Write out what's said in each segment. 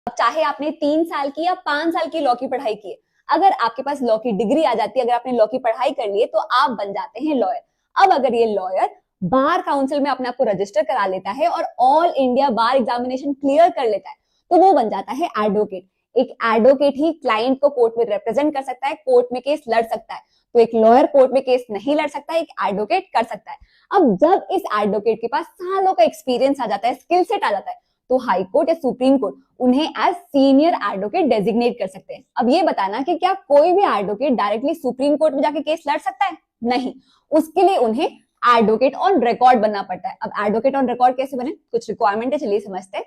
अब चाहे आपने 3 साल की या 5 साल की लॉ की पढ़ाई की है, अगर आपके पास लॉ की डिग्री आ जाती है, अगर आपने लॉ की पढ़ाई कर ली है, तो आप बन जाते हैं लॉयर। अब अगर ये लॉयर बार काउंसिल में अपने आप को रजिस्टर करा लेता है और ऑल इंडिया बार एग्जामिनेशन क्लियर कर लेता है, तो वो बन जाता है एडवोकेट। एक एडवोकेट ही क्लाइंट को कोर्ट में रिप्रेजेंट कर सकता है, कोर्ट में केस लड़ सकता है। तो एक लॉयर कोर्ट में केस नहीं लड़ सकता, एक एडवोकेट कर सकता है। अब जब इस एडवोकेट के पास सालों का एक्सपीरियंस आ जाता है, स्किल सेट आ जाता है, तो हाई कोर्ट या सुप्रीम कोर्ट उन्हें एज सीनियर एडवोकेट डेजिग्नेट कर सकते हैं। अब ये बताना कि क्या कोई भी एडवोकेट डायरेक्टली सुप्रीम कोर्ट में जाके केस लड़ सकता है? नहीं, उसके लिए उन्हें एडवोकेट ऑन रिकॉर्ड बनना पड़ता है। अब एडवोकेट ऑन रिकॉर्ड कैसे बने, कुछ रिक्वायरमेंट है, चलिए समझते हैं।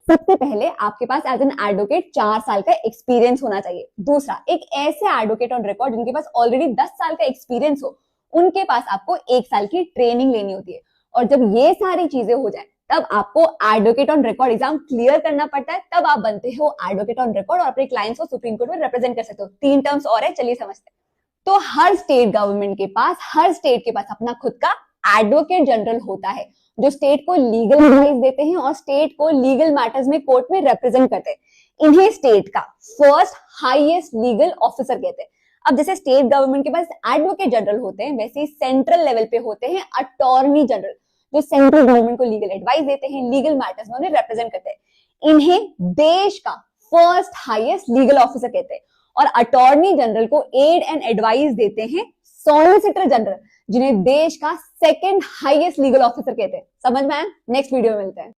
सबसे पहले आपके पास एज एन एडवोकेट 4 साल का एक्सपीरियंस होना चाहिए। दूसरा, एक ऐसे एडवोकेट ऑन रिकॉर्ड जिनके पास ऑलरेडी 10 साल का एक्सपीरियंस हो, उनके पास आपको 1 साल की ट्रेनिंग लेनी होती है। और जब ये सारी चीजें हो जाए, तब आपको advocate on record exam clear करना पड़ता है, तब आप बनते हो एडवोकेट ऑन रिकॉर्ड और अपने क्लाइंट्स को सुप्रीम कोर्ट में रिप्रेजेंट कर सकते हो। 3 टर्म्स और है, चलिए समझते हैं। तो हर स्टेट गवर्नमेंट के पास, हर स्टेट के पास अपना खुद का एडवोकेट जनरल होता है, जो स्टेट को लीगल एडवाइस देते हैं और स्टेट को लीगल मैटर्स में कोर्ट में रिप्रेजेंट करते हैं। इन्हें स्टेट का फर्स्ट हाईएस्ट लीगल ऑफिसर कहते हैं। अब जैसे स्टेट गवर्नमेंट के पास एडवोकेट जनरल होते हैं, वैसे ही सेंट्रल लेवल पे होते हैं अटॉर्नी जनरल, जो सेंट्रल गवर्नमेंट को लीगल एडवाइस देते हैं, लीगल मैटर्स में उन्हें रिप्रेजेंट करते हैं। इन्हें देश का फर्स्ट हाईएस्ट लीगल ऑफिसर कहते हैं। और अटॉर्नी जनरल को एड एंड एडवाइस देते हैं सॉलिसिटर जनरल, जिन्हें देश का सेकंड हाईएस्ट लीगल ऑफिसर कहते हैं। समझ में आया? नेक्स्ट वीडियो में मिलते हैं।